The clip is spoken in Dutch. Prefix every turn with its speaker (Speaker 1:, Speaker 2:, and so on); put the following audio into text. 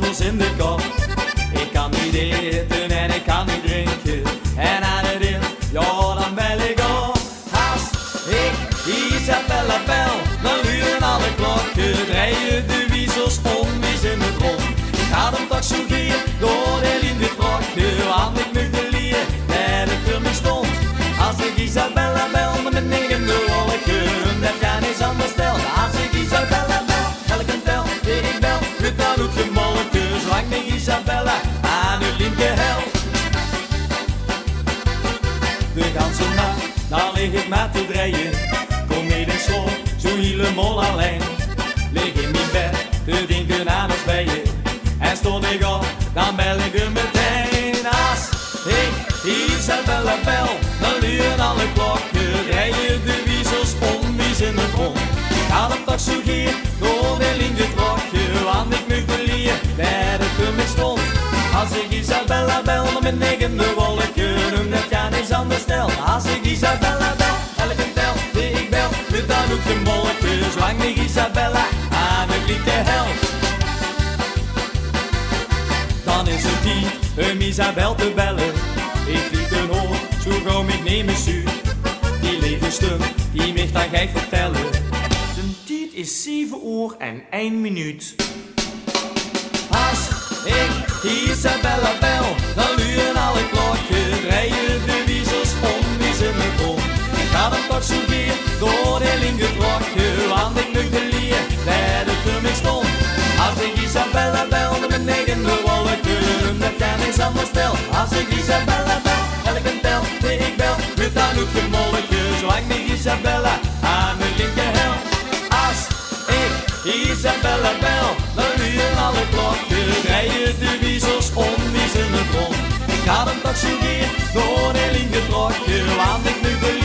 Speaker 1: wiezels in de kop. Ik kan niet eten en ik kan niet drinken. En aan het in, ja dan bel ik op. Als ik Isabella bel, dan luren alle klokken. Draaien de wiezels onwees in het rond. Ik ga hem toch zo geer door de lijn getrokken. Want ik moet de lier met de film stond. Als ik Isabella bel, dan ben ik in de wolken. Dat kan niet anders stellen. Als ik Isabella bel, elke tel die ik bel, moet dan ook gemolken. Zolang ik Isabella aan de linker helft. De ganse nacht, dan lig ik met te draaien. Kom niet in slaap, zo helemaal alleen. Lig in mijn bed, te denken aan ons bijen. En stond ik op, dan bel ik er meteen. Als ik Isabella bel, dan luren alle klokken. Rijden de wiezels onwees in het rond. Ik had hem toch zo geer door de lijn getrokken. Want ik moet de lier bij de film stond. Als ik Isabella bel, dan ben ik in de wolken. Dat kan niks anders stellen. Als ik Isabella bel, elke tel die ik bel, moet dan ook gemolken. Zolang ik Isabella aan het linker helft. Dan is het tijd om Isabel te bellen. Ik liet een hoor, zo gauw ik neem een zuur. Die levensstum, die mij dan gij vertellen. Zijn tijd is 7 uur en 1 minuut. Als ik Isabella bel, dan luren alle klokken. Draaien de wiezels onwees in mijn grond. Ik ga hem toch zo geer door de lijn getrokken. Want ik moet de lier bij de film stond. Als ik Isabella bel, dan ben ik in de wolken. Dat kan niks anders stel. Als ik Isabella bel, elke tel die ik bel, moet dan ook gemolken. Zolang ik Isabella aan mijn linker helft. Als ik Isabella bel, dan luren alle klokken. Rijden de wiezels onwees in het rond. Ik ga hem toch zo geer door de lijn getrokken. Want ik moet de